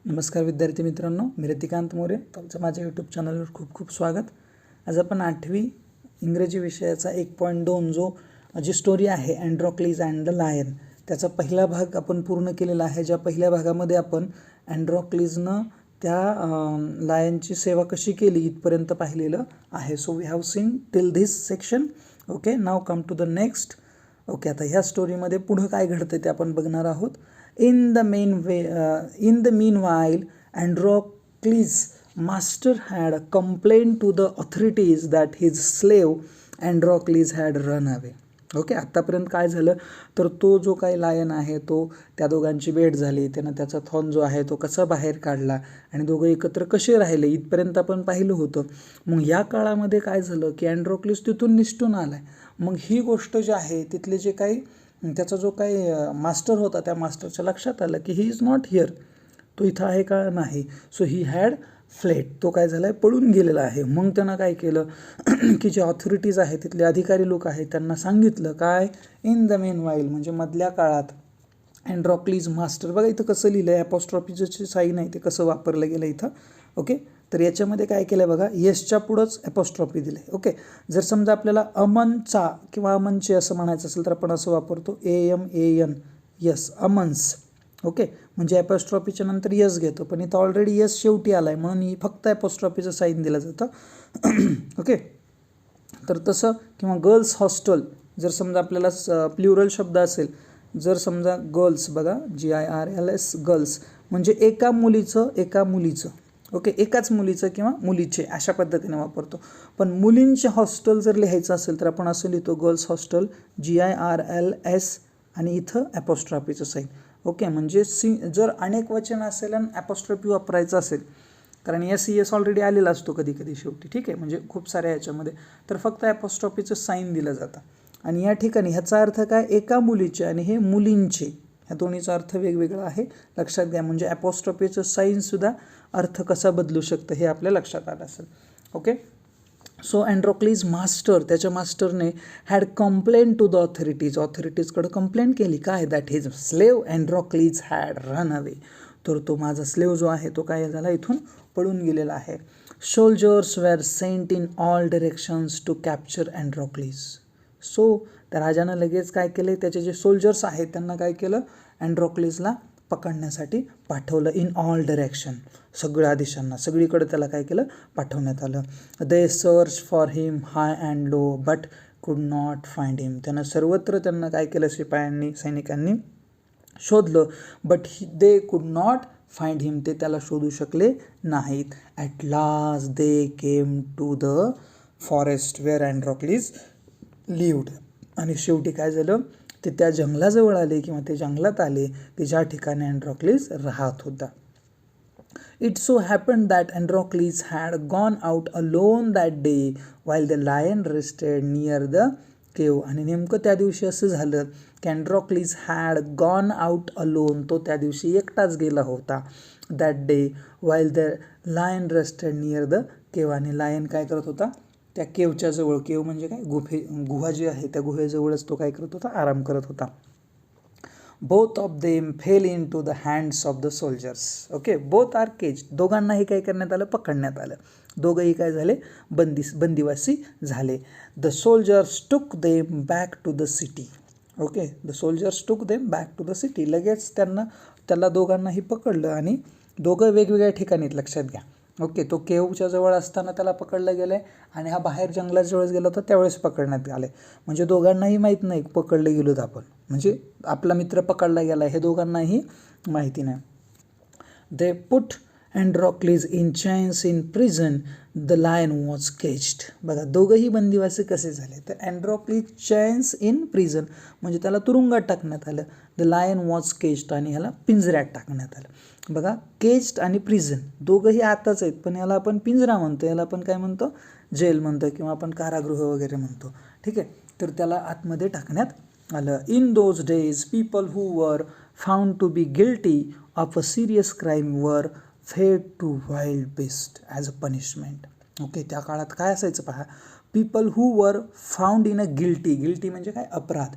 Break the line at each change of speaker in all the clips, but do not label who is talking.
नमस्कार विद्यार्थी मित्रांनो, मी रतिकांत मोरे. तुमचं माझ्या यूट्यूब चॅनलवर खूप खूप स्वागत. आज आपण 8वी इंग्रजी विषयाचा 1.2 जी स्टोरी आहे अँड्रोक्लीज अँड द लायन, त्याचा पहिला भाग आपण पूर्ण केलेला आहे. ज्या पहिल्या भागामध्ये आपण अँड्रोक्लीजनं त्या लायनची सेवा कशी केली इथपर्यंत पाहिलेलं आहे. So we have seen till this section. Okay, now come to the next. Okay, आता ह्या स्टोरीमध्ये पुढं काय घडतं ते आपण बघणार आहोत. In the meanwhile, Androcles' master had complained to the authorities that his slave Androcles had run away. Okay, आत्तापर्यंत काय झालं तर तो जो काही लायन आहे तो त्या दोघांची भेट झाली, त्यानं त्याचा थॉन जो आहे तो कसा बाहेर काढला आणि दोघं एकत्र कसे राहिले इथपर्यंत आपण पाहिलं होतं. मग या काळामध्ये काय झालं की अँड्रोक्लिस तिथून निसटून आला. मग ही गोष्ट जी आहे तिथले जे काही त्याचा जो काही मास्टर होता त्या मास्टरच्या लक्षात आलं की ही इज नॉट हिअर, तो इथं आहे का नाही. सो ही हॅड फ्लेड, तो काय झाला आहे पळून गेलेला आहे. मग त्यानं काय केलं की जे ऑथॉरिटीज आहेत तिथले अधिकारी लोक आहेत त्यांना सांगितलं काय, इन द मेन वाईल म्हणजे मधल्या काळात अँड्रोक्लीज मास्टर, बघा इथं कसं लिहिलं आहे, ॲपॉस्ट्रॉफीचं साईन आहे ते कसं वापरलं गेलं इथं. ओके, तर याच्यामध्ये काय केलं बघा, येसच्या पुढंच ॲपॉस्ट्रॉफी दिलं आहे. ओके, जर समजा आपल्याला अमनचा किंवा अमनचे असं म्हणायचं असेल तर आपण असं वापरतो AMAN, यस, अमन्स. ओके, म्हणजे ॲपॉस्ट्रॉफीच्या नंतर यस घेतो, पण इथं ऑलरेडी यस शेवटी आला आहे म्हणून फक्त ॲपॉस्ट्रॉफीचं साईन दिलं जातं. ओके, तर तसं किंवा गर्ल्स हॉस्टेल जर समजा आपल्याला प्ल्युरल शब्द असेल, जर समजा गर्ल्स, बघा GIRLS, गर्ल्स म्हणजे एका मुलीचं एका मुलीचं. ओके, एकाच मुलीचं किंवा मुलीचे अशा पद्धतीने वापरतो. पण मुलींचे हॉस्टेल जर लिहायचं असेल तर आपण असं लिहितो गर्ल्स हॉस्टेल GIRLS आणि इथं ॲपॉस्ट्रॉफीचं साईन. ओके, म्हणजे जर अनेक वचन असेल आणि ॲपॉस्ट्रॉफी वापरायचं असेल, कारण SES ऑलरेडी आलेला असतो कधी कधी शेवटी, ठीक आहे, म्हणजे खूप साऱ्या ह्याच्यामध्ये तर फक्त ॲपॉस्ट्रॉफीचं साईन दिलं जातं. आणि या ठिकाणी ह्याचा अर्थ काय, एका मुलीचे आणि हे मुलींचे, ह्या दोन्हीचा अर्थ वेगवेगळा आहे, लक्षात घ्या. म्हणजे ॲपॉस्ट्रॉफीचं साईनसुद्धा अर्थ कसा बदलू शकतं हे आपल्या लक्षात आलं असेल. ओके, सो अँड्रोक्लीज मास्टर, त्याच्या मास्टरने हॅड कंप्लेन टू द ऑथॉरिटीजकडे कंप्लेंट केली काय, that his slave Androcles had run away, तर तो माझा स्लेव जो आहे तो काय झाला इथून पळून गेलेला आहे. Soldiers were sent in all directions to capture Androcles. So त्या राजानं लगेच काय केले, त्याचे जे सोल्जर्स आहेत त्यांना काय केलं, अँड्रोक्लीजला पकडण्यासाठी पाठवलं. इन ऑल डिरेक्शन, सगळ्या दिशांना, सगळीकडे त्याला काय केलं, पाठवण्यात आलं. They search for him high and low but could not find him. त्यानं सर्वत्र त्यांना काय केलं, शिपायांनी सैनिकांनी शोधलं, but they could not find हिम, ते त्याला शोधू शकले नाहीत. At last they came to the forest where Androcles lived. आणि शेवटी काय झालं, ते त्या जंगलाजवळ आले किंवा ते जंगलात आले ते ज्या ठिकाणी अँड्रोक्लीज राहत होता. It so happened that Androcles had gone out alone that day while the lion rested near the cave. आणि नेमकं त्या दिवशी असं झालं की Androcles had gone out alone, तो त्या दिवशी एकटाच गेला होता. That day while the lion rested near the cave, आणि लायन काय करत होता, त्या केवच्या जवळ, केव म्हणजे काय, गुहा जी आहे त्या गुहेजवळच तो काय करत होता, आराम करत होता. Both of them fell into the hands of the soldiers. Okay, both are cage, दोघांनाही काय करण्यात आलं, पकडण्यात आलं. दोघंही काय झाले, बंदिवासी झाले. The soldiers took them back to the city. Okay, the soldiers took them back to the city, लगेच त्याला दोघांनाही पकडलं आणि दोघं वेगवेगळ्या ठिकाणी, लक्षात घ्या. ओके, तो केवच्या जवळ असताना त्याला पकडलं गेलं आहे आणि हा बाहेर जंगलाजवळच गेला होता त्यावेळेस पकडण्यात आले. म्हणजे दोघांनाही माहीत नाही पकडले गेलोत आपण, म्हणजे आपला मित्र पकडला गेला हे दोघांनाही माहिती नाही. They put Androcles in chains in prison, the lion was caged. बघा दोघंही बंदिवासी कसे झाले, तर अँड्रोक्लीज चेन्स इन प्रिझन म्हणजे त्याला तुरुंगात टाकण्यात आलं. द लायन वॉज केज्ड आणि ह्याला पिंजऱ्यात टाकण्यात आलं. बघा, केज्ड आणि प्रिझन दोघंही आताच आहेत, पण याला आपण पिंजरा म्हणतो, याला आपण काय म्हणतो, जेल म्हणतो किंवा आपण कारागृह वगैरे म्हणतो, ठीक आहे. तर त्याला आतमध्ये टाकण्यात आलं. In those days people who were found to be guilty of a serious crime were fed to wild beasts as a punishment. Okay, त्या काळात काय असायचं पहा, people who were found in a guilty म्हणजे काय, अपराध.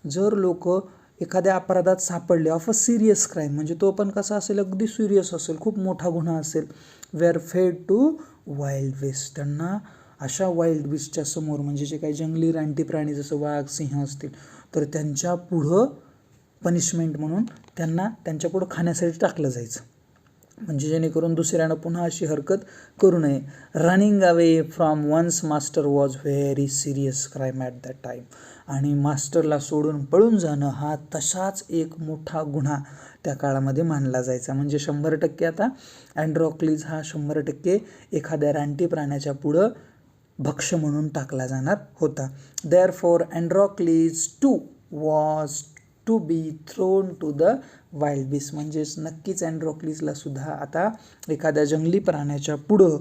जर लोक एखाद्या अपराधात सापडले ऑफ अ सिरियस क्राईम, म्हणजे तो पण कसा असेल, अगदी सिरियस असेल, खूप मोठा गुन्हा असेल, वेअर फेड टू वाईल्ड बिस्ट, त्यांना अशा वाईल्ड बिस्टच्या समोर, म्हणजे जे काही जंगली रानटी प्राणी जसं वाघ सिंह असतील, तर त्यांच्या पुढं पनिशमेंट म्हणून त्यांना त्यांच्या पुढं खाण्यासाठी टाकलं जायचं, म्हणजे जेणेकरून दुसऱ्यानं पुन्हा अशी हरकत करू नये. Running away from one's master was very serious crime at that time, आणि मास्टरला सोडून पळून जाणं हा तसाच एक मोठा गुन्हा त्या काळामध्ये मानला जायचा. म्हणजे 100% आता अँड्रोक्लीज हा 100% एखाद्या रानटी प्राण्याच्या पुढं भक्ष्य म्हणून टाकला जाणार होता. Therefore Androcles too was to be thrown to the wild beast, म्हणजेच नक्कीच अँड्रोक्लीजला सुद्धा आता एखाद्या जंगली प्राण्याच्या पुढं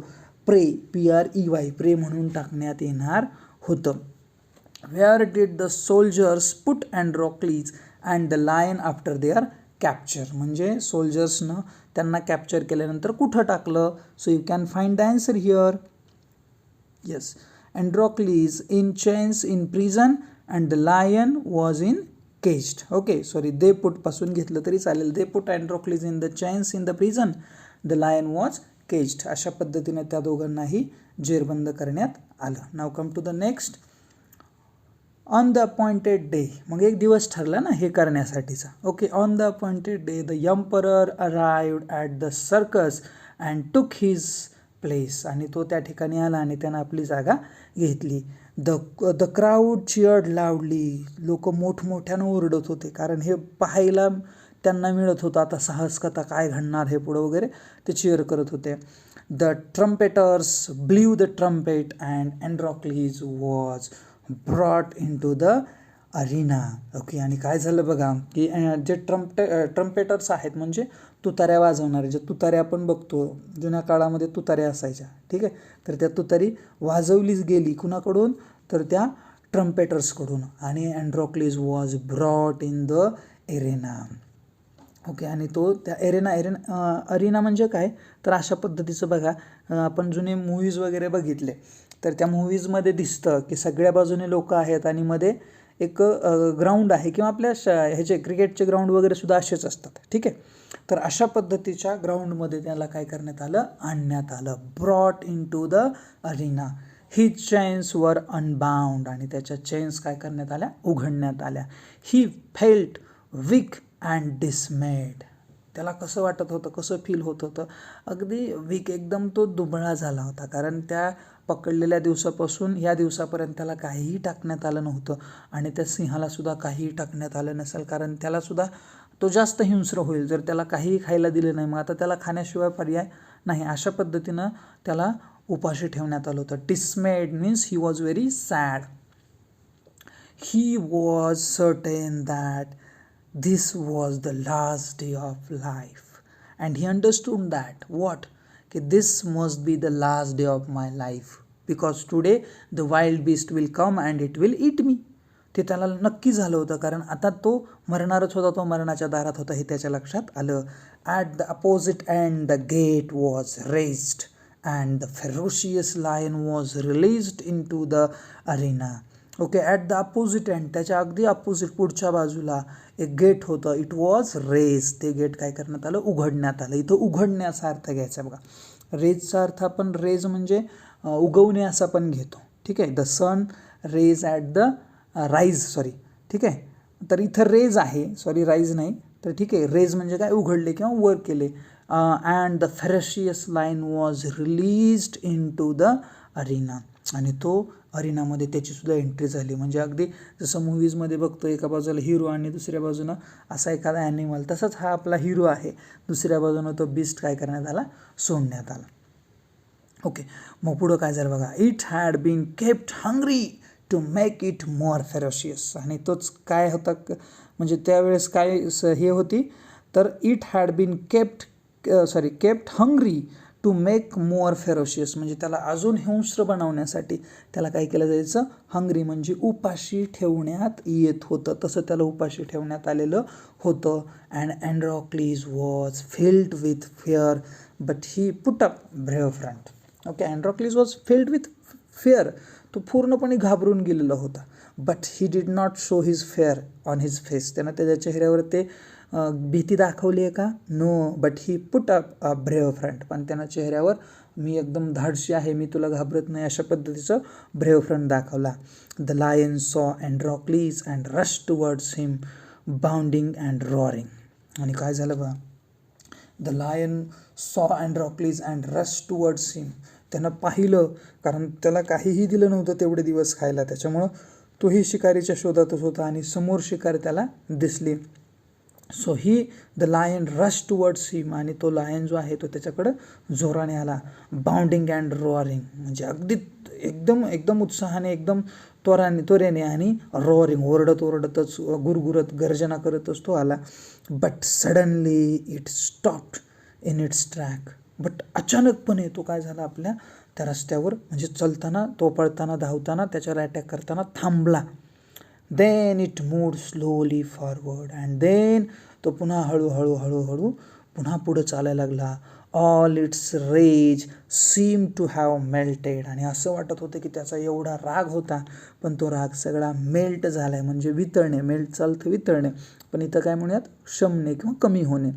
PREY प्रे म्हणून टाकण्यात येणार होतं. Where did the soldiers put Androcles and the lion after their capture, म्हणजे सोल्जर्सनं त्यांना कॅप्चर केल्यानंतर कुठं टाकलं. So you can find the answer here. Yes, Androcles in chains in prison and the lion was in caged. Okay, sorry, they put पासून घेतलं तरी चालेल. They put Androcles in the chains in the prison, the lion was caged. अशा पद्धतीने त्या दोघांनाही जेरबंद करण्यात आलं. नाव come to the next. On the appointed day, मग एक दिवस ठरला ना हे करण्यासाठीचा. Okay, on the appointed day the emperor arrived at the circus and took his place, आणि तो त्या ठिकाणी आला आणि त्यानं आपली जागा घेतली. द क्राऊड चिअर्ड लाऊडली, लोक मोठमोठ्यानं ओरडत होते, कारण हे पाहायला त्यांना मिळत होतं आता साहस कथा काय घडणार हे पुढं वगैरे, ते चिअर करत होते. The trumpeters blew the trumpet and Androcles was brought into the arena. Okay, आणि काय झालं बघा की जे ट्रम्पेटर्स आहेत म्हणजे तुताऱ्या वाजवणारे, जे तुताऱ्या आपण बघतो जुन्या काळामध्ये तुताऱ्या असायच्या, ठीक आहे, तर त्या तुतारी वाजवलीच गेली कुणाकडून, तर त्या ट्रम्पेटर्सकडून, आणि Androcles was brought in the arena. Okay, आणि तो त्या अरिना म्हणजे काय, तर अशा पद्धतीचं बघा, आपण जुने मूव्हीज वगैरे बघितले तर त्या मूव्हीजमध्ये दिसतं की सगळ्या बाजूने लोक आहेत आणि मध्ये एक ग्राउंड आहे, किंवा आपल्या ह्याचे क्रिकेटचे ग्राउंड वगैरे सुद्धा असेच असतात, ठीक आहे. तर अशा पद्धतीच्या ग्राउंडमध्ये त्याला काय करण्यात आलं, आणण्यात आलं. Brought into the arena. His chains were unbound, आणि त्याच्या चेन्स काय करण्यात आल्या, उघडण्यात आल्या. He felt weak and dismayed. त्याला कसं वाटत होतं, कसं फील होत होतं, अगदी वीक, एकदम तो दुबळा झाला होता, कारण त्या पकडलेल्या दिवसापासून या दिवसापर्यंत त्याला काहीही टाकण्यात आलं नव्हतं, आणि त्या सिंहाला सुद्धा काहीही टाकण्यात आलं नसेल, कारण त्याला सुद्धा तो जास्त हिंस्र होईल जर त्याला काहीही खायला दिलं नाही, मग आता त्याला खाण्याशिवाय पर्याय नाही. अशा पद्धतीनं त्याला उपाशी ठेवण्यात आलं होतं. डिसमेड means he was very sad. He was certain that this was the last day of life, and he understood that what, this must be the last day of my life, because today the wild beast will come and it will eat me. ते त्याला नक्की झालं होतं, कारण आता तो मरणारच होता, तो मरणाच्या दारात होता हे त्याच्या लक्षात आलं. At the opposite end the gate was raised and the ferocious lion was released into the arena. Okay, at the opposite end, त्याच्या अगदी अपोजिट पुढच्या बाजूला एक गेट होतं. इट वॉज रेज, ते गेट काय करण्यात आलं, उघडण्यात आलं. इथं उघडण्याचा अर्थ घ्यायचा बघा. रेजचा अर्थ आपण रेज म्हणजे उगवणे असा पण घेतो, ठीक आहे. The sun raise at the rise, sorry, ठीक आहे. तर इथं रेज आहे, सॉरी राईज नाही, तर ठीक आहे. रेज म्हणजे काय, उघडले किंवा वर केले. And the ferocious lion was released into the arena, आणि तो अरिनामध्ये त्याची सुद्धा एंट्री झाली. म्हणजे अगदी जसं मूव्हीजमध्ये बघतो एका बाजूला हिरो आणि दुसऱ्या बाजूनं असा एखादा ॲनिमल, तसंच हा आपला हिरो आहे, दुसऱ्या बाजूनं तो बिस्ट काय करण्यात आला, सोडण्यात आला. ओके, मग पुढं काय झालं बघा. It had been kept hungry to make it more ferocious, आणि तोच काय होता, म्हणजे त्यावेळेस काय हे होती, तर it had been kept hungry to make more ferocious, म्हणजे त्याला अजून हिंस्र बनवण्यासाठी त्याला काय केलं जायचं, हंग्री म्हणजे उपाशी ठेवण्यात येत होतं, तसं त्याला उपाशी ठेवण्यात आलेलं होतं. And Androcles was filled with fear but he put up brave front. Okay, Androcles was filled with fear, तो पूर्णपणे घाबरून गेलेला होता, but he did not show his fear on his face. त्यानं त्याच्या चेहऱ्यावर ते भीती दाखवली आहे का? No, but he put a brave front. पण त्यानं चेहऱ्यावर मी एकदम धाडशी आहे, मी तुला घाबरत नाही, अशा पद्धतीचं ब्रेव फ्रंट दाखवला. The lion saw Androcles and rush towards him bounding and roaring. आणि काय झालं बघा, the lion saw Androcles and rush towards him. त्यानं पाहिलं, कारण त्याला काहीही दिलं नव्हतं तेवढे दिवस खायला, त्याच्यामुळं तोही शिकारीच्या शोधातच होता आणि समोर शिकार त्याला दिसली. So he the lion rush towards him. आणि तो लायन जो आहे तो त्याच्याकडं जोराने आला. बाउंडिंग अँड रॉरिंग म्हणजे अगदी एकदम एकदम उत्साहाने, एकदम त्वरेने आणि रॉरिंग ओरडत ओरडतच, गुरगुरत गर्जना करतच तो आला. But suddenly it stopped in its track. But अचानकपणे तो काय झाला, आपल्या त्या रस्त्यावर म्हणजे चलताना, तो पळताना, धावताना, त्याच्यावर अटॅक करताना थांबला. Then it moved slowly forward and then तो पुन्हा हळूहळू हळूहळू पुन्हा पुढं चालायला लागला. All its rage seem to have melted. आणि असं वाटत होतं की त्याचा एवढा राग होता, पण तो राग सगळा मेल्ट झाला आहे, म्हणजे वितळणे. मेल्ट चालतं वितळणे, पण इथं काय म्हणूयात, शमणे किंवा कमी होणे.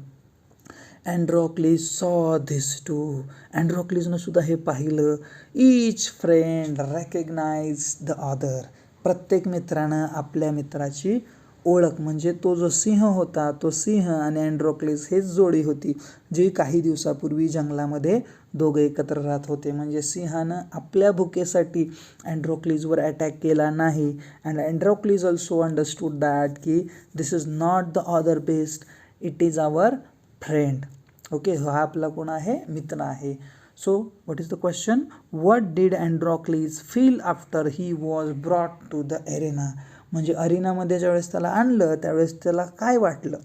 अँड्रोक्लीज सॉ धिस टू. अँड्रोक्लीजनं सुद्धा हे पाहिलं. Each friend recognise the other. प्रत्येक मित्रानं आपल्या मित्राची ओळख, म्हणजे तो जो सिंह होता, तो सिंह आणि अँड्रोक्लीज हेच जोडी होती जी काही दिवसापूर्वी जंगलामध्ये दोघे एकत्र राहत होते. म्हणजे सिंहानं आपल्या भुकेसाठी अँड्रोक्लीजवर अटॅक केला नाही. And Androcles also understood that की this is not the other beast, it is our friend. Okay, हा आपला कोण आहे, मित्र आहे. So what is the question, what did Androcles feel after he was brought to the arena. म्हणजे अरिनामध्ये ज्यावेळेस त्याला आणलं त्यावेळेस त्याला काय वाटलं,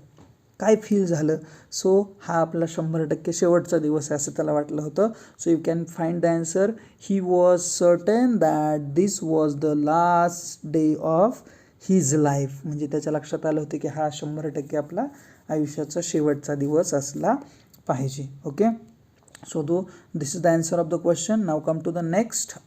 काय फील झालं. सो हा आपला 100% शेवटचा दिवस आहे असं त्याला वाटलं होतं. So you can find the answer. He was certain that this was the last day of his life. म्हणजे त्याच्या लक्षात आलं होतं की हा 100% आपला आयुष्याचा शेवटचा दिवस असला पाहिजे. Okay, so this is the answer of the question. Now come to the next.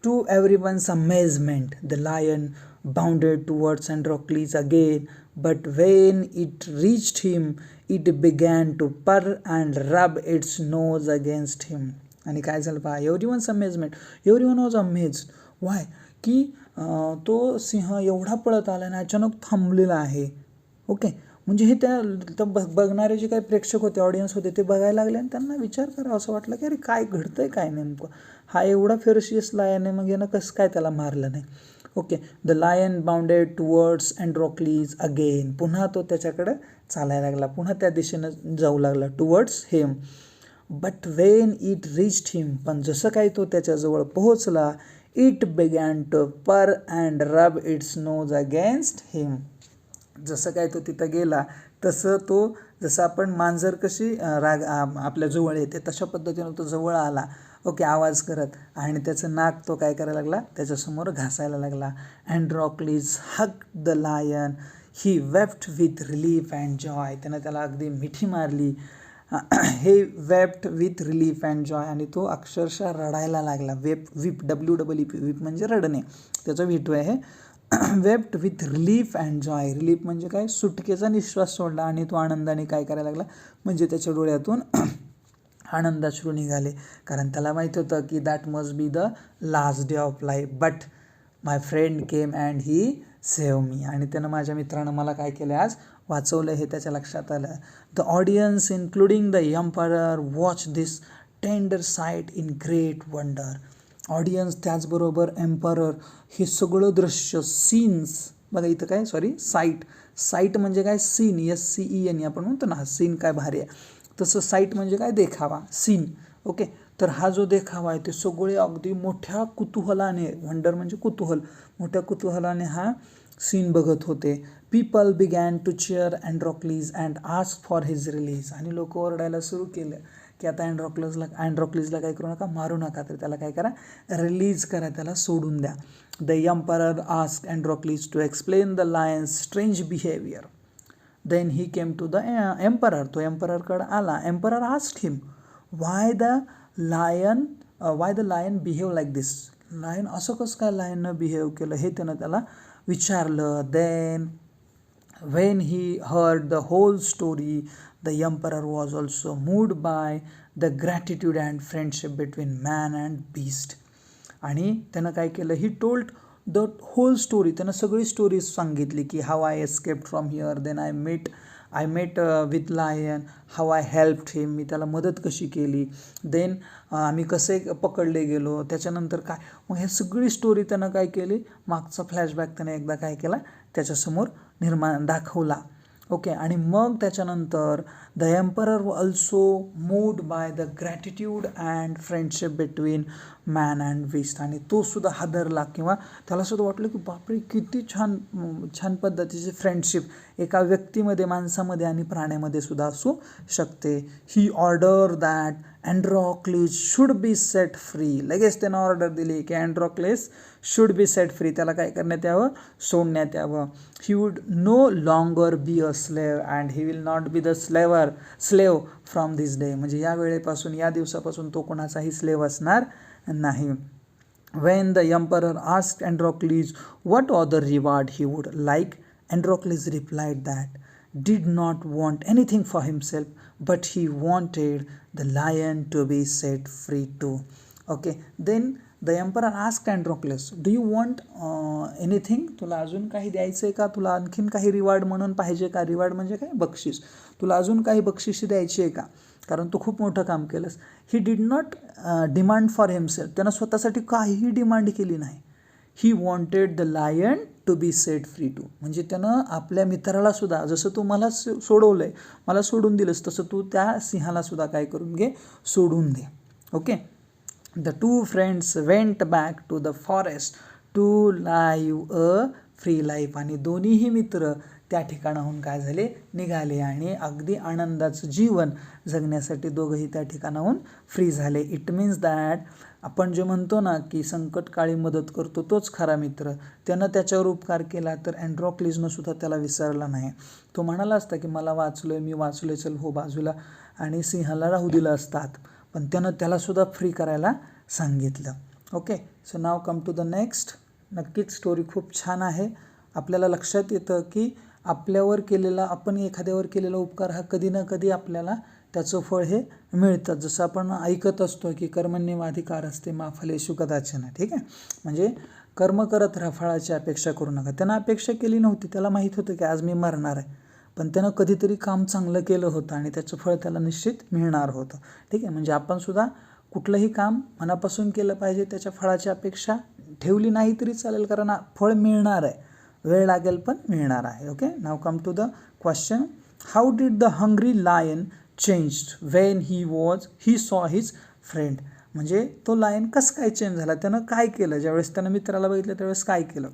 To everyone's amazement, the lion bounded towards Androcles again, but when it reached him, it began to purr and rub its nose against him. आणि काय झालं पहा, everyone's amazement, everyone was amazed. Y की तो सिंह एवढा पळत आला आणि अचानक थांबलेला आहे. ओके, म्हणजे हे त्या बघणारे जे काही प्रेक्षक होते, ऑडियन्स होते, ते बघायला लागले आणि त्यांना विचार करा असं वाटलं की अरे काय घडतंय, काय नेमकं, हा एवढा फेरशियस लायन आहे, मग यानं कसं काय त्याला मारलं नाही. Okay, the lion bounded towards Androcles again. पुन्हा तो त्याच्याकडे चालायला लागला, पुन्हा त्या दिशेनं जाऊ लागला, towards him. But when it reached him. पण जसं काही तो त्याच्याजवळ पोहोचला, it began to purr and rub its nose against him. जसं काय तो तिथं गेला तसं तो, जसं आपण मांजर कशी राग आपल्या जवळ येते तशा पद्धतीनं तो जवळ आला. ओके, आवाज करत, आणि त्याचं नाक तो काय करायला लागला, त्याच्यासमोर घासायला लागला. Androcles hugged the lion, he wept with relief and joy. त्यानं त्याला अगदी मिठी मारली. He wept with relief and joy. आणि तो अक्षरशः रडायला लागला. विप WEEP, विप म्हणजे रडणे, त्याचं विटू आहे. Wept with relief and Joy. Relief म्हणजे काय, सुटकेचा निश्वास सोडला आणि तो आनंदाने काय करायला लागला, म्हणजे त्याच्या डोळ्यातून आनंदाश्रू निघाले. कारण त्याला माहीत होतं की that must be the last day of life, but my friend came and he save me. आणि त्यानं, माझ्या मित्रानं मला काय केलं, आज वाचवलं, हे त्याच्या लक्षात आलं. The audience including the emperor watch this tender site in great wonder. Audience, त्याचबरोबर एम्परर, हे सगळं दृश्य, सीन्स बघा इथं काय, साईट. साईट म्हणजे काय, सीन, SCEN आपण म्हणतो ना, सीन काय भारी आहे, तसं साईट म्हणजे काय, देखावा, सीन. ओके, तर हा जो देखावा आहे ते सगळे अगदी मोठ्या कुतूहलाने, वंडर म्हणजे कुतूहल, मोठ्या कुतूहलाने हा सीन बघत होते. People began to cheer Androcles and ask for his release. आणि लोक ओरडायला सुरू केलं की आता अँड्रोक्लीजला काय करू नका, मारू नका, तर त्याला काय करा, रिलीज करा, त्याला सोडून द्या. The emperor ask Androcles to explain the lion's strange behaviour. Then he came to the emperor. तो एम्पररकडे आला. Emperor asked him why the lion behave like this. Lion असं कसं काय लायननं बिहेव केलं हे त्यानं त्याला विचारलं. Then when he heard the whole story, the emperor was also moved by the gratitude and friendship between man and beast. आणि त्यानं काय केलं, he told the whole story, त्यानं सगळी स्टोरीज सांगितली की how I escaped from here, then I met with lion, how I helped him, मी त्याला मदत कशी केली, देन आम्ही कसे पकडले गेलो, त्याच्यानंतर काय. मग हे सगळी स्टोरी त्यानं काय केली, मागचा फ्लॅशबॅक त्याने एकदा काय केला त्याच्यासमोर दाखवला. ओके. आणि मग त्याच्यानंतर the emperor also moved by the gratitude and friendship between man and beast. आणि तो सुद्धा हादरला किंवा त्याला सुद्धा वाटलं की बापरे किती छान छान पद्धतीची फ्रेंडशिप एका व्यक्तीमध्ये, माणसामध्ये आणि प्राण्यामध्ये सुद्धा असू शकते. He order that Androcles should be set free. लगेच त्यानं ऑर्डर दिली की Androcles should be set free, त्याला काय करण्यात यावं, सोडण्यात यावं. He would no longer be a slave and he will not be the slave from this day. म्हणजे या वेळेपासून, या दिवसापासून तो कोणाचाही स्लेव असणार नाही. When the emperor asked Androcles what other reward he would like, Androcles replied that did not want anything for himself, but he wanted the lion to be set free too. Okay, then the emperor asked Androcles, do you want anything? तुला अजून काही द्यायचं आहे का, तुला आणखीन काही reward म्हणून पाहिजे का. रिवॉर्ड म्हणजे काय, बक्षीस. तुला अजून काही बक्षिशी द्यायची आहे का, कारण तू खूप मोठं काम केलंस. He did not demand for himself, त्यानं स्वतःसाठी काहीही डिमांड केली नाही. He wanted the lion to be set free too. म्हणजे त्यानं आपल्या मित्राला सुद्धा, जसं तू मला सोडवलं आहे, मला सोडून दिलंस, तसं तू त्या सिंहाला सुद्धा काय करून घे, सोडून दे. Okay. The two friends went back to the forest to live a free life. आणि दोन्हीही मित्र त्या ठिकाणाहून काय झाले, निघाले आणि अगदी आनंदाचं जीवन जगण्यासाठी दोघंही त्या ठिकाणाहून फ्री झाले. इट मीन्स दॅट आपण जे म्हणतो ना की संकटकाळी मदत करतो तोच खरा मित्र. त्यानं त्याच्यावर उपकार केला तर अँड्रोक्लिसनं सुद्धा त्याला विसरला नाही. तो म्हणाला असता की मला वाचलोय, मी वाचलोय, चल हो बाजूला, आणि सिंहाला राहू दिलं असतात, पण त्यानं त्यालासुद्धा फ्री करायला सांगितलं. Okay. So now come to the next. नक्कीच स्टोरी खूप छान आहे. आपल्याला लक्षात येतं की आपल्यावर केलेला, आपण एखाद्यावर केलेला उपकार हा कधी ना कधी आपल्याला त्याचं फळ हे मिळतं. जसं आपण ऐकत असतो की कर्मण्येवाधिकार असते मा फलेषु कदाचन. ठीक आहे. म्हणजे कर्म करत राहा, फळाची अपेक्षा करू नका. त्यानं अपेक्षा केली नव्हती, त्याला माहीत होतं की आज मी मरणार आहे, पण त्यानं कधीतरी काम चांगलं केलं होतं आणि त्याचं फळ त्याला निश्चित मिळणार होतं. ठीक आहे. म्हणजे आपण सुद्धा कुठलंही काम मनापासून केलं पाहिजे, त्याच्या फळाची अपेक्षा ठेवली नाही तरी चालेल, कारण फळ मिळणार आहे, वेळ लागेल पण मिळणार आहे. Okay. Now come to the question. How did the hungry lion changed when he saw his friend. म्हणजे तो लायन कसं काय चेंज झाला, त्यानं काय केलं, ज्यावेळेस त्यानं मित्राला बघितलं त्यावेळेस काय केलं.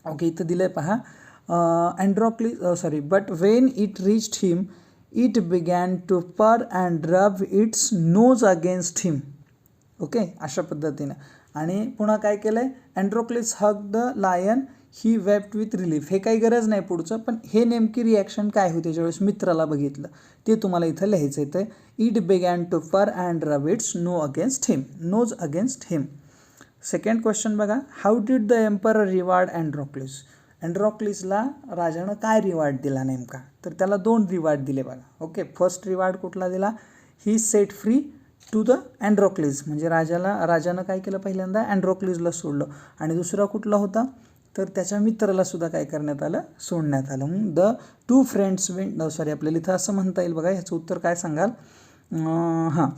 ओके. इथं दिलं आहे पहा. But when it reached him it began to purr and rub its nose against him. Okay. अशा पद्धतीनं. आणि पुन्हा काय केलं आहे, Androcles hug the lion he wept with relief. हे काही गरज नाही पुढचं, पण हे नेमकी रिॲक्शन काय होते ज्यावेळेस मित्राला बघितलं ते तुम्हाला इथं लिहायचं आहे. तर it began to purr and rub its nose against him. Second question बघा. How did the emperor reward Androcles. अँड्रोक्लिसला राजानं काय रिवॉर्ड दिला नेमका, तर त्याला 2 रिवॉर्ड दिले बघा. ओके. फर्स्ट रिवॉर्ड कुठला दिला, ही सेट फ्री टू द अँड्रोक्लिस. म्हणजे राजानं काय केलं, पहिल्यांदा अँड्रोक्लिसला सोडलं. आणि दुसरा कुठला होता, तर त्याच्या मित्राला सुद्धा काय करण्यात आलं, सोडण्यात आलं. द टू फ्रेंड्स आपल्याला इथं असं म्हणता येईल बघा, ह्याचं उत्तर काय सांगाल. हां.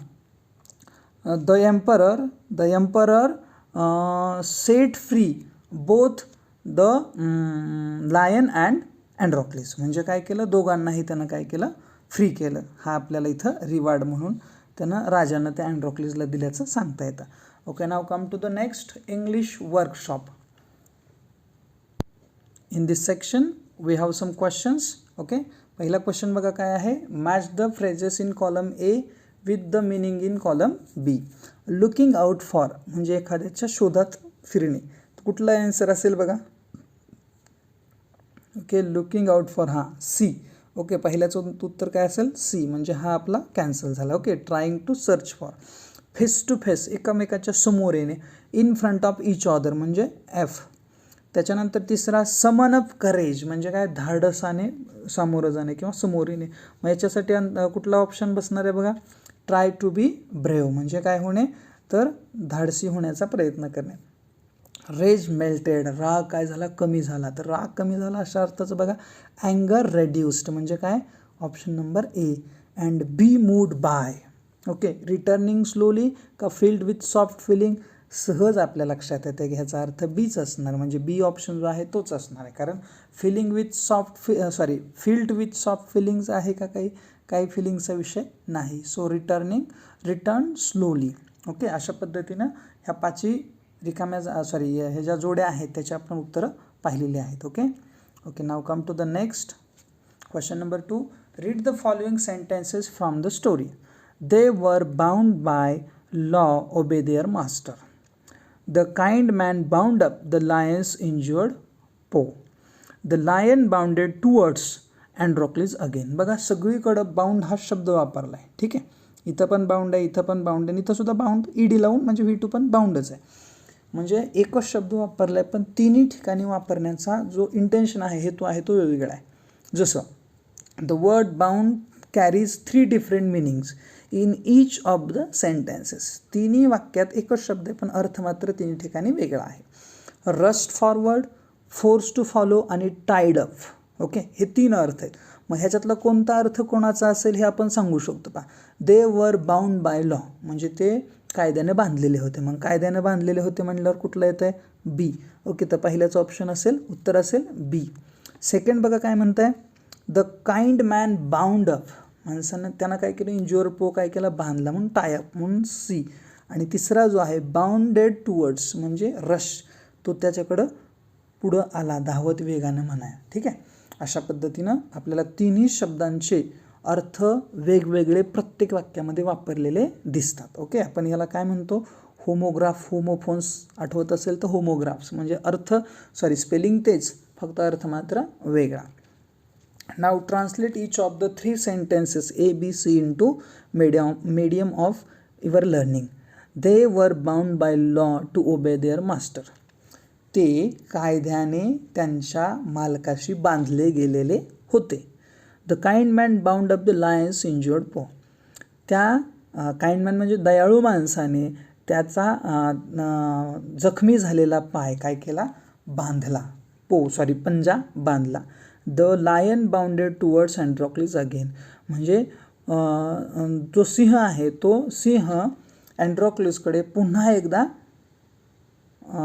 The emperor set free both the lion and Androcles. म्हणजे काय केलं, दोघांनाही त्यानं काय केलं, फ्री केलं. हा आपल्याला इथं रिवॉर्ड म्हणून त्यानं राजानं त्या अँड्रोक्लिसला दिल्याचं सांगता येतं. Okay. Now come to the next English workshop. In this section we have some questions. Okay. पहिला क्वेश्चन बघा काय आहे, match the phrases in column A with the meaning in column B. Looking out for म्हणजे एखाद्याच्या शोधात फिरणे. कुठला answer असेल बघा. ओके. लुकिंग आउट फॉर, हां, सी. ओके. पहिल्याचं उत्तर काय असेल, सी. म्हणजे हा आपला कॅन्सल झाला. Okay. Trying to search for. Face to face एकमेकाच्या समोर येणे. In front of each other म्हणजे एफ. त्याच्यानंतर तिसरा समन अप करेज म्हणजे काय, धाडसाने सामोरं जाणे किंवा समोर येणे. मग याच्यासाठी कुठला ऑप्शन बसणार आहे बघा, ट्राय टू बी ब्रेव्ह म्हणजे काय होणे, तर धाडसी होण्याचा प्रयत्न करणे. रेज मेल्टेड, राग काय झाला, कमी झाला. तर राग कमी झाला अशा अर्थाचं बघा. अँगर रेड्युस्ड म्हणजे काय, option number A. And B moved by, okay. Returning slowly का फिल्ड विथ सॉफ्ट फिलिंग, सहज आपल्या लक्षात येते की ह्याचा अर्थ बीच असणार, म्हणजे बी ऑप्शन जो आहे तोच असणार आहे. कारण feeling with filled with soft feelings आहे का, काही फिलिंगचा विषय नाही. So return slowly, okay. अशा पद्धतीनं ह्या पाचही रिकाम्या ह्या ज्या जोड्या आहेत त्याच्या आपण उत्तरं पाहिलेली आहेत. Okay. Now come to the next question number 2. Read the following sentences from the story. They were bound by law, obey their master. The kind man bound up the lion's injured paw. The lion bounded towards Androcles again. बघा सगळीकडं bound हा शब्द वापरला आहे, ठीक आहे. इथं पण बाउंड आहे, इथं पण बाउंड आहे, इथं सुद्धा बाउंड ईडी लावून म्हणजे V2 पण बाउंडच आहे. म्हणजे एकच शब्द वापरला आहे पण तिन्ही ठिकाणी वापरण्याचा जो इंटेन्शन आहे, हेतू आहे, तो वेगवेगळा आहे. जसं the word bound carries 3 different meanings in each of the sentences. तिन्ही वाक्यात एकच शब्द आहे पण अर्थ मात्र तिन्ही ठिकाणी वेगळा आहे. Rushed forward, forced to follow आणि टाईड अप, ओके. हे 3 अर्थ आहेत. मग ह्याच्यातला कोणता अर्थ कोणाचा असेल हे आपण सांगू शकतो का. दे वर बाउंड बाय लॉ म्हणजे ते कायद्याने बांधलेले होते. मग कायद्याने बांधलेले होते म्हणल्यावर कुठलं येतं आहे, बी, ओके. तर पहिल्याचं ऑप्शन असेल, उत्तर असेल बी. सेकंड बघा काय म्हणत आहे, the kind man bound up, माणसानं त्यांना काय केलं, इंज्युअर पो काय केला, बांधला, म्हणून टाय अप म्हणून सी. आणि तिसरा जो आहे बाउंडेड टुवर्ड्स म्हणजे रश, तो त्याच्याकडं पुढं आला धावत वेगानं म्हणाय, ठीक आहे. अशा पद्धतीनं आपल्याला तिन्ही शब्दांचे अर्थ वेगवेगळे प्रत्येक वाक्यामध्ये वापरलेले दिसतात, ओके. आपण याला काय म्हणतो, होमोग्राफ, होमोफोन्स आठवत असेल तर होमोग्राफ्स म्हणजे स्पेलिंग तेच, फक्त अर्थ मात्र वेगळा. Now translate each of the 3 सेंटेन्सेस ABC into medium of your learning. They were bound by law to obey their master. ते कायद्याने त्यांच्या मालकाशी बांधले गेलेले होते. The kind man bound up the lion's injured paw. त्या काइंड मॅन म्हणजे दयाळू माणसाने त्याचा जखमी झालेला पाय काय केला, बांधला, पंजा बांधला. The lion bounded towards Androcles again म्हणजे जो सिंह आहे तो सिंह अँड्रोक्लिसकडे पुन्हा एकदा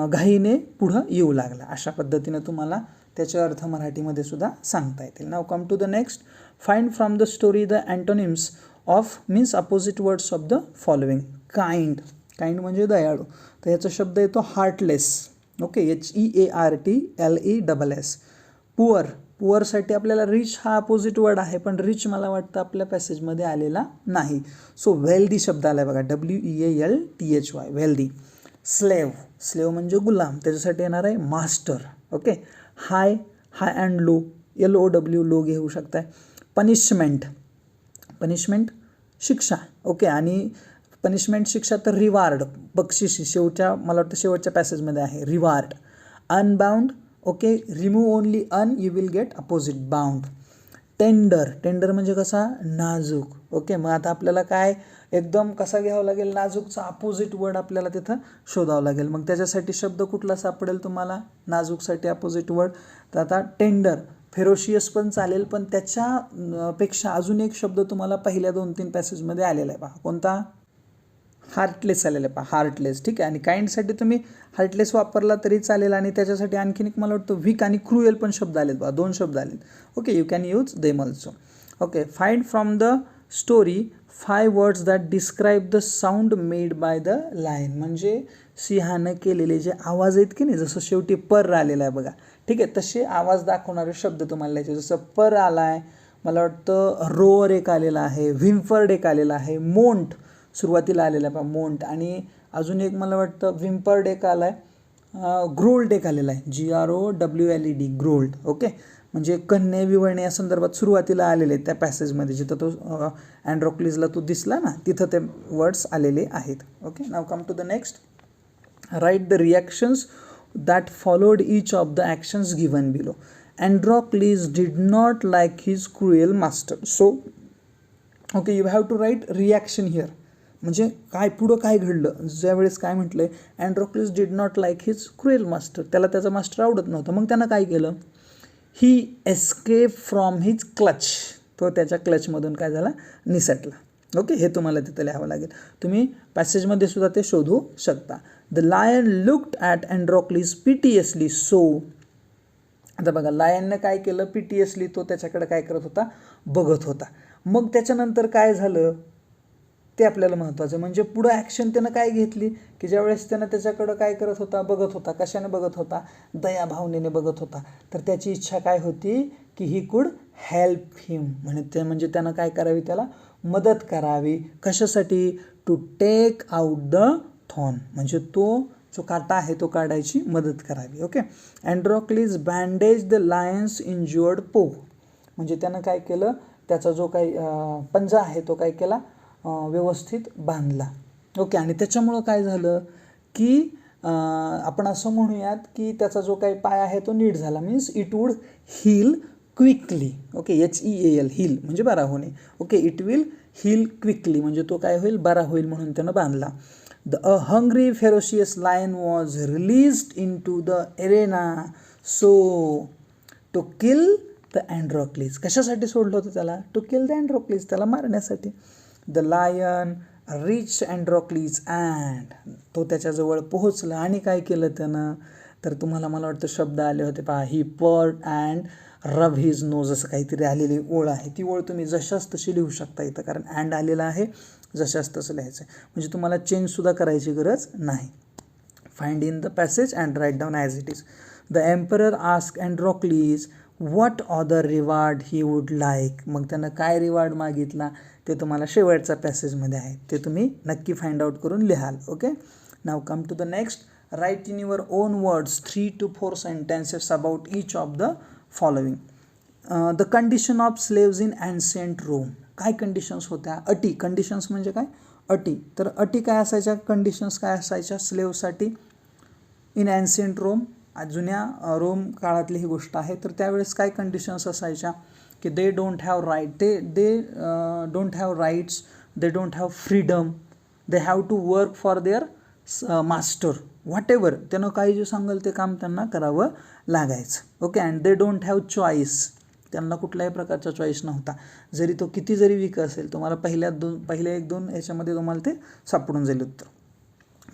घाईने पुढं येऊ लागला. अशा पद्धतीने तुम्हाला त्याचे अर्थ मराठीमध्ये सुद्धा सांगता येतील. Now come to the next. Find from the story the antonyms of means opposite words of the following. Kind म्हणजे दयाळू, तर याचा शब्द येतो हार्टलेस, ओके. HEARTLESS. पुअरसाठी आपल्याला रिच हा अपोजिट वर्ड आहे पण रिच मला वाटतं आपल्या पॅसेजमध्ये आलेला नाही. सो वेल्दी शब्द आला आहे बघा, WEALTHY, वेल्दी. स्लेव म्हणजे गुलाम, त्याच्यासाठी येणार आहे master, okay. High and low, LOW, low घेऊ शकताय. पनिशमेंट शिक्षा, ओके. आणि पनिशमेंट शिक्षा तर रिवार्ड, बक्षीस, मला वाटतं शेवटच्या पॅसेजमध्ये आहे reward. Unbound, okay. Remove only un, you will get opposite bound. Tender म्हणजे कसा, नाजूक, ओके. मग आता आपल्याला काय एकदम कसा घ्यावं लागेल, नाजूकचा अपोजिट वर्ड आपल्याला तिथं शोधावं लागेल. मग त्याच्यासाठी शब्द कुठला सापडेल तुम्हाला नाजूकसाठी अपोजिट वर्ड. तर आता टेंडर, फेरोशियस पण चालेल पण त्याच्यापेक्षा अजून एक शब्द तुम्हाला पहिल्या 2-3 पॅसेजमध्ये आलेला आहे पहा, कोणता, हार्टलेस आलेला आहे पहा, हार्टलेस, ठीक आहे. आणि काइंडसाठी तुम्ही हार्टलेस वापरला तरी चालेल आणि त्याच्यासाठी आणखीन एक मला वाटतं वीक आणि क्रुएल पण शब्द आलेत बघा, 2 शब्द आलेत, okay. You can use them also, okay. Find from the story 5 words that describe the sound made by the lion म्हणजे सिंहानं केलेले जे आवाज आहेत की नाही, जसं शेवटी पर आलेला आहे बघा, ठीक आहे. तसे आवाज दाखवणारे शब्द तुम्हाला लिहायचे. जसं पर आला आहे, मला वाटतं रोअर एक आलेला आहे, व्हिम्फर्ड एक आलेला आहे, मोंट सुरुवातीला आलेला आहे पहा, मोंट. आणि अजून एक मला वाटतं व्हिम्पर्ड एक आला आहे, ग्रोल्ड एक आलेला आहे, GROWLED, ग्रोल्ड, ओके. म्हणजे कन्या विवळणे या संदर्भात सुरुवातीला आलेले आहेत त्या पॅसेजमध्ये, जिथं तो अँड्रोक्लिसला तो दिसला ना, तिथं ते वर्ड्स आलेले आहेत, okay. Now come to the next. Write the reactions that followed each of the actions given below. Androcles did not like his cruel master. So, okay, you have to write reaction here. म्हणजे काय पुढं काय घडलं ज्यावेळेस काय म्हटलंय, Androcles did not like his cruel master, त्याला त्याचा मास्टर आवडत नव्हता. मग त्यानं काय केलं, he escape from his clutch, तो त्याच्या क्लचमधून काय झाला, निसटला. ओके, हे तुम्हाला तिथं लिहावं लागेल. तुम्ही पॅसेजमध्ये सुद्धा ते शोधू शकता. The lion looked at Androcles piteously. So आता बघा, लायननं काय केलं, पिटियसली तो त्याच्याकडे काय करत होता, बघत होता. मग त्याच्यानंतर काय झालं ते आपल्याला महत्त्वाचं, म्हणजे पुढं ॲक्शन त्यानं काय घेतली, की ज्यावेळेस त्यानं त्याच्याकडं काय करत होता, बघत होता. कशाने बघत होता, दया भावनेने बघत होता. तर त्याची इच्छा काय होती, की ही कुड हेल्प हिम, म्हणजे त्यानं काय करावी, त्याला मदत करावी. कशासाठी, to take out the thorn, म्हणजे तो जो काटा आहे तो काढायची मदत करावी. Okay, Androcles bandage the lion's injured paw, म्हणजे त्यानं काय केलं, त्याचा जो काही पंजा आहे तो काय केला, व्यवस्थित बांधला. ओके, आणि त्याच्यामुळं काय झालं, की आपण असं म्हणूयात की त्याचा जो काही पाय आहे तो नीट झाला. Means it would heal quickly. Okay, HEAL, heal म्हणजे बरा होणे. Okay, it will heal quickly, म्हणजे तो काय होईल, बरा होईल म्हणून त्यानं बांधला. The hungry ferocious lion was released into the arena so to kill the Androcles. कशासाठी सोडलं होतं त्याला, टू किल द अँड्रोक्लिस, त्याला मारण्यासाठी. द लायन रिच अँड्रोक्लिस अँड, तो त्याच्याजवळ पोहोचला आणि काय केलं त्यानं, तर तुम्हाला मला वाटतं शब्द आले होते पहा, ही पर्ड अँड रब हिज नोज, असं काहीतरी आलेली ओळ आहे. ती ओळ तुम्ही जशाच तशी लिहू शकता इथं, कारण अँड आलेला आहे, जशाच तसं लिहायचं आहे, म्हणजे तुम्हाला चेंजसुद्धा करायची गरज नाही. Find in the passage and write down as it is. The emperor ask Androcles what other reward he would like, मग त्यानं काय रिवॉर्ड मागितला ते तुम्हाला शेवटच्या पॅसेजमध्ये आहे, ते तुम्ही नक्की फाइंड आउट करून लिहाल. Okay, now come to the next. Write in your own words 3 to 4 sentences about each of the following. The condition of slaves in ancient Rome. काय कंडिशन्स होत्या, अटी. कंडिशन्स म्हणजे काय, अटी. तर अटी काय असायच्या, कंडिशन्स काय असायच्या स्लेव्हसाठी इन एन्शियंट रोम, जुन्या रोम काळातली ही गोष्ट आहे. तर त्यावेळेस काय कंडिशन्स असायच्या, की they don't have right, they don't have rights, they don't have freedom, they have to work for their master, whatever, त्यानं काही जे सांगेल ते काम त्यांना करावं लागायचं. Okay, and they don't have choice, त्यांना कुठल्याही प्रकारचा चॉईस नव्हता. जरी तो किती जरी वीक असेल, तुम्हाला पहिल्या 1-2 याच्यामध्ये तुम्हाला ते सापडून जाईल उत्तर.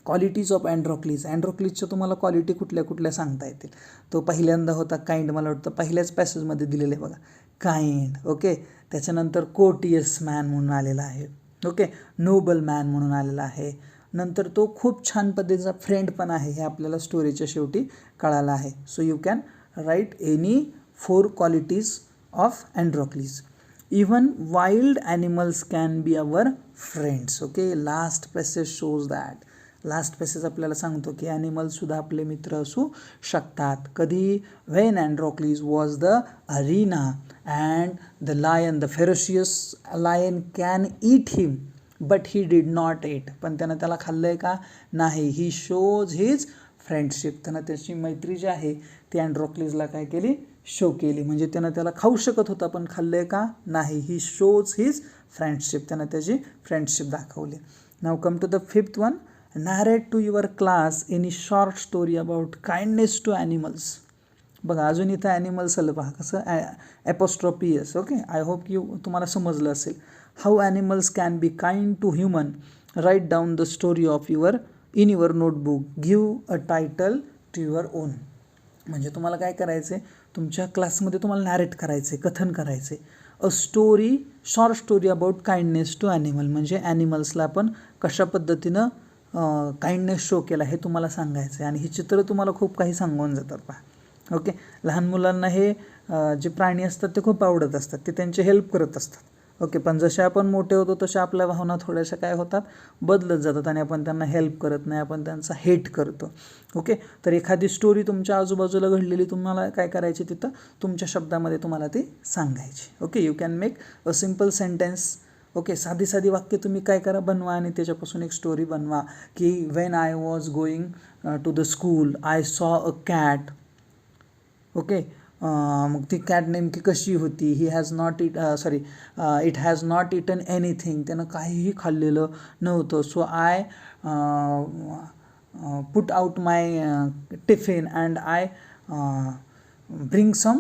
Qualities of अँड्रोक्लिस. अँड्रोक्लिसच्या तुम्हाला क्वालिटी कुठल्या कुठल्या सांगता येतील. तो पहिल्यांदा होता काइंड, मला वाटतं पहिल्याच पॅसेजमध्ये दिलेलं आहे बघा, काइंड. ओके, त्याच्यानंतर कोर्टियस मॅन म्हणून आलेला आहे. ओके, नोबल मॅन म्हणून आलेला आहे. नंतर तो खूप छान पद्धतीचा फ्रेंड पण आहे, हे आपल्याला स्टोरीच्या शेवटी कळालं आहे. So you can write any 4 qualities of Androcles. Even wild animals can be our friends. Okay, last passage shows that. Last passage आपल्याला सांगतो की ॲनिमल्ससुद्धा आपले मित्र असू शकतात. कधी, when Androcles was the arena and the lion, the ferocious lion can eat him but he did not ate, पण त्यानं त्याला खाल्लं आहे का, नाही. ही शोज हिज फ्रेंडशिप, त्यानं त्याची मैत्री जी आहे ती अँड्रोक्लिसला काय केली, शो केली. म्हणजे त्यानं त्याला खाऊ शकत होता पण खाल्लं आहे का, नाही. ही शोज हिज फ्रेंडशिप, त्यानं त्याची फ्रेंडशिप दाखवली. Now come to the 5th one. Narrate to your class any short story about kindness to animals. बघा, अजून इथं ॲनिमल्स आलं पहा, कसं ॲपोस्ट्रॉपियस. ओके, आय होप की तुम्हाला समजलं असेल. How animals can be kind to human. Write down the story of in your notebook. Give a title to your own. म्हणजे तुम्हाला काय करायचं आहे, तुमच्या क्लासमध्ये तुम्हाला नॅरेट करायचं आहे, कथन करायचं आहे. A story, short story about kindness to animal, म्हणजे ॲनिमल्सला आपण कशा पद्धतीनं काइंडनेस शो केला हे तुम्हाला सांगायचं आहे. आणि ही चित्र तुम्हाला खूप काही सांगून जातात पहा. ओके, लहान मुलांना हे जे प्राणी असतात ते खूप आवडत असतात, ते त्यांचे हेल्प करत असतात. ओके, पण जसे आपण मोठे होतो तशा आपल्या भावना थोड्याशा काय होतात, बदलत जातात आणि आपण त्यांना हेल्प करत नाही, आपण त्यांचा हेट करतो. ओके, तर एखादी स्टोरी तुमच्या आजूबाजूला घडलेली तुम्हाला काय करायची, तिथं तुमच्या शब्दामध्ये तुम्हाला ती सांगायची. Okay, you can make a simple sentence. Okay, साधी साधी वाक्य तुम्ही काय करा, बनवा आणि त्याच्यापासून एक स्टोरी बनवा की when I was going to the school I saw a cat. Okay, मग ती कॅट नेमकी कशी होती, he has not it has not eaten anything, त्यानं काहीही खाल्लेलं नव्हतं. So I put out my tiffin and I bring some,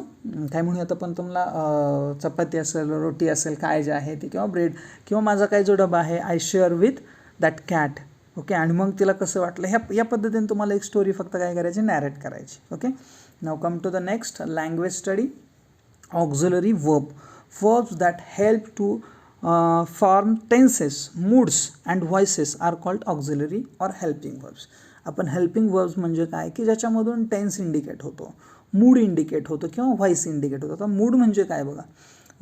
काय म्हणूया आता पण तुम्हाला, चपाती असेल, रोटी असेल, काय जे आहे ते, किंवा ब्रेड, किंवा माझा काय जो डबा आहे I share with that cat. Okay, आणि मग तिला कसं वाटलं, या पद्धतीने तुम्हाला एक स्टोरी फक्त काय करायची, नॅरेट करायची. Okay, now come to the next language study. Auxiliary verb, verbs that help to form tenses, moods and voices are called auxiliary or helping verbs. आपण हेल्पिंग वर्ब्स म्हणजे काय की ज्याच्यामधून टेन्स इंडिकेट होतो, मूड इंडिकेट होतो किंवा voice indicate होतो. आता मूड म्हणजे काय बघा,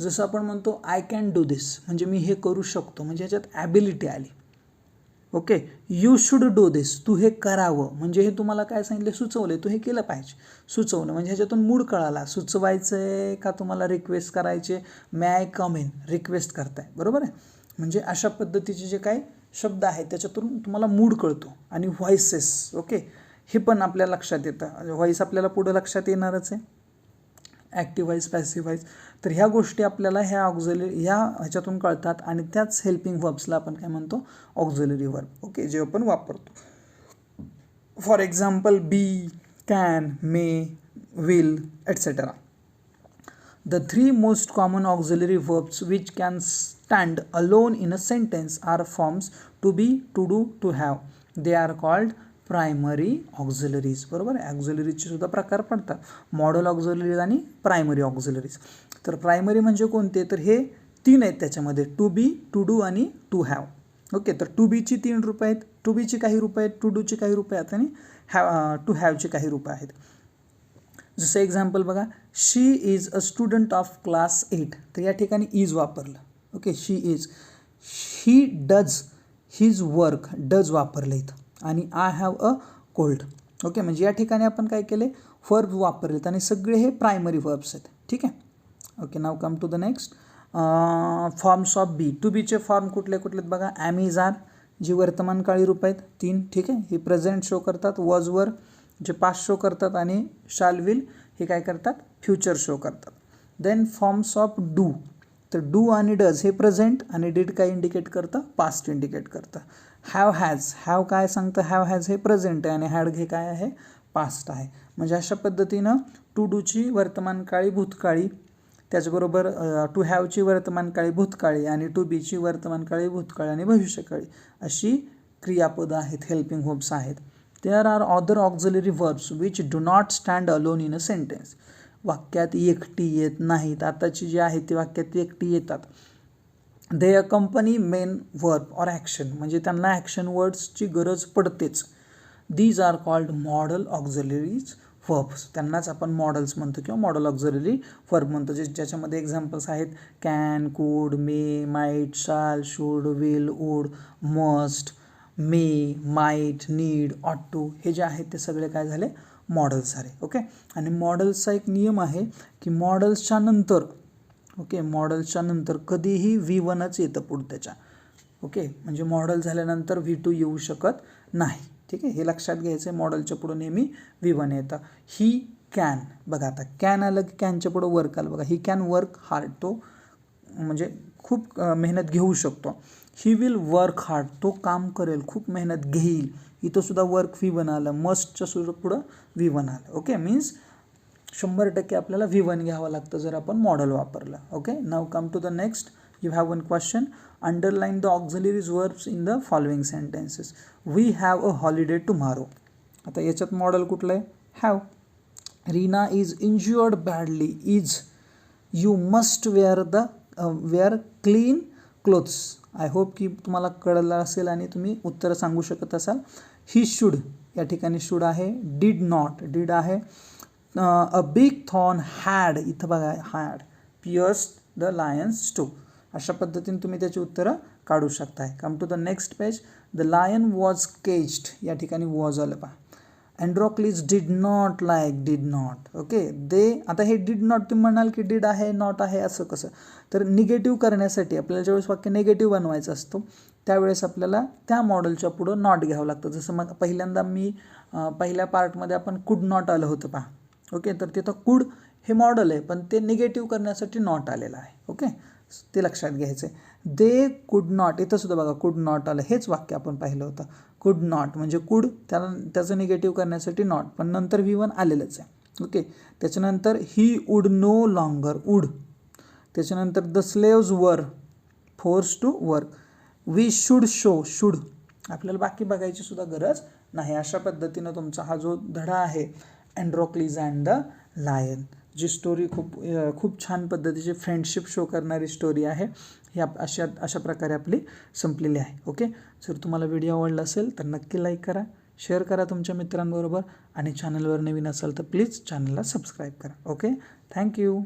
जसं आपण म्हणतो आय कॅन डू दिस, म्हणजे मी हे करू शकतो, म्हणजे ह्याच्यात ॲबिलिटी आली. ओके, यू शुड डू दिस, तू हे करावं, म्हणजे हे तुम्हाला काय सांगितले, सुचवले, तू हे केलं पाहिजे. सुचवलं म्हणजे ह्याच्यातून मूड कळाला, सुचवायचं आहे का तुम्हाला रिक्वेस्ट करायचे, मे आय कम इन, रिक्वेस्ट करताय, बरोबर आहे. म्हणजे अशा पद्धतीचे जे काही शब्द आहेत त्याच्यातून तुम्हाला मूड कळतो. आणि व्हॉइसेस, ओके, हे पण आपल्या लक्षात येतं, व्हॉइस आपल्याला पुढं लक्षात येणारच आहे, ॲक्टिव्ह व्हॉइस, पॅसिव्ह व्हॉइस. तर ह्या गोष्टी आपल्याला ह्या ह्याच्यातून कळतात आणि त्याच हेल्पिंग वर्ब्सला आपण काय म्हणतो, ऑक्झिलरी वर्ब. ओके, जे आपण वापरतो. For example be, can, may, will, etcetera. The three most common auxiliary verbs which can stand alone in a sentence are forms to be, to do, to have. They are called primary auxiliaries. बरोबर आहे, ऑक्झिलरीजचे सुद्धा प्रकार पडतात, model auxiliaries आणि primary auxiliaries. तर primary म्हणजे कोणते, तर हे 3 आहेत त्याच्यामध्ये, टू बी, टू डू आणि टू हॅव. ओके, तर टू बीची 3 रूपं आहेत, टू बीची काही रूपं आहेत, टू डूची काही रूपं आहेत आणि टू हॅवची काही रूपं आहेत. जसं एक्झाम्पल बघा, she is a student of class 8, तर या ठिकाणी इज वापरलं. Okay, she is. He does his work, does वापरलं इथं. आणि I have a cold. Okay, म्हणजे या ठिकाणी आपण काय केले, वर्ब वापरलेत आणि सगळे हे प्रायमरी वर्ब्स आहेत. ठीक आहे. Okay, now come to the next forms of be. To बीचे फॉर्म कुठले कुठलेत बघा, ॲम, इज, आर, जी वर्तमानकाळी रूप आहेत 3. ठीक आहे, ही प्रेझेंट शो करतात, वॉज, वर जे पास्ट शो करतात, आणि शाल, विल हे काय करतात, फ्युचर शो करतात. Then forms of do. तर डू आणि डज हे प्रेझेंट, आणि डिड काय इंडिकेट करतं, पास्ट इंडिकेट करतं. हॅव, हॅज, हॅव काय सांगतं, हॅव, हॅज हे प्रेझेंट आहे आणि हॅड हे काय आहे, पास्ट आहे. म्हणजे अशा पद्धतीनं टू डूची वर्तमानकाळी, भूतकाळी, त्याचबरोबर टू हॅवची वर्तमानकाळी, भूतकाळी, आणि टू बीची वर्तमानकाळी, भूतकाळी आणि भविष्यकाळी अशी क्रियापदं आहेत, हेल्पिंग वर्ब्स आहेत. There are other auxiliary verbs which do not stand alone in a sentence. वाक्यात एकटी येत नाहीत, आताची जी आहे ती वाक्यात एकटी येतात. They accompany main verb or action, म्हणजे त्यांना ॲक्शन वर्ड्सची गरज पडतेच. These are called modal auxiliaries verbs, त्यांनाच आपण मॉडल्स म्हणतो किंवा मॉडल ऑक्झिलरी वर्ब म्हणतो. ज्याच्यामध्ये एक्झाम्पल्स आहेत can, could, may, might, shall, should, will, would, must, may, might, need, ought to, हे जे आहेत ते सगळे काय झाले, मॉडल्स झाले. ओके, आणि मॉडल्सचा एक नियम आहे की मॉडल्सच्या नंतर, ओके, मॉडल्सच्या नंतर कधीही V1च येतं पुढं त्याच्या. ओके, म्हणजे मॉडल झाल्यानंतर V2 येऊ शकत नाही. ठीक आहे, हे लक्षात घ्यायचं आहे, मॉडलच्या पुढं नेहमी V1 येतं. ही कॅन, बघा आता कॅन आलं की कॅनच्या पुढं वर्क आलं, बघा ही कॅन वर्क हार्ड, तो म्हणजे खूप मेहनत घेऊ शकतो. ही विल वर्क हार्ड, तो काम करेल, खूप मेहनत घेईल, इथं सुद्धा वर्क V1 आलं. मस्टच्या सुद्धा पुढं V1 आलं. ओके, मीन्स 100% आपल्याला V1 घ्यावं लागतं जर आपण मॉडल वापरलं. Okay, now come to the next. You have one question. Underline the auxiliaries verbs in the following sentences. We have a holiday tomorrow. आता याच्यात मॉडल कुठलं आहे, have. Reena is injured badly, is. You must wear clean clothes. I hope की तुम्हाला कळलं असेल आणि तुम्ही उत्तरं सांगू शकत असाल. ही शुड, या ठिकाणी शुड आहे. डिड नॉट, डिड आहे. अ बिग थॉर्न हॅड, इथं बघा had, pierced the lion's to. अशा पद्धतीने तुम्ही त्याची उत्तरं काढू शकताय. Come to the next page. The lion was caged, या ठिकाणी वॉज आलं पहा. Androcles did not like, did not. Okay, they, आता हे डिड नॉट तुम्ही म्हणाल की डिड आहे नॉट आहे असं कसं, तर निगेटिव्ह करण्यासाठी आपल्याला ज्यावेळेस वाक्य निगेटिव्ह बनवायचं असतो त्यावेळेस आपल्याला त्या मॉडेलच्या पुढं नॉट घ्यावं लागतं. जसं मग पहिल्यांदा मी पहिल्या पार्टमध्ये आपण कुड नॉट आलं होतं पहा. ओके, तर तिथं कुड हे मॉडेल आहे पण ते निगेटिव्ह करण्यासाठी नॉट आलेलं आहे. ओके, ते लक्षात घ्यायचं आहे. दे कुड नॉट, इथं सुद्धा बघा कुड नॉट आलं, हेच वाक्य आपण पाहिलं होतं. कुड नॉट म्हणजे कुड, त्याचं निगेटिव्ह करण्यासाठी नॉट, पण नंतर V1 आलेलंच आहे. ओके, त्याच्यानंतर he would no longer, would. त्याच्यानंतर the slaves were forced to work. We should show, should. आपल्याला बाकी बघायची सुद्धा गरज नाही. अशा पद्धतीनं तुमचा हा जो धडा आहे अँड्रोक्लिस अँड द लायन, जी स्टोरी खूप छान पद्धतीची फ्रेंडशिप शो करणारी स्टोरी आहे, ही अशा प्रकारे आपली संपलेली आहे. ओके, जर तुम्हाला व्हिडिओ आवडला असेल तर नक्की लाईक करा, शेअर करा तुमच्या मित्रांबरोबर आणि चॅनलवर नवीन असाल तर प्लीज चॅनलला सबस्क्राईब करा. Okay, thank you.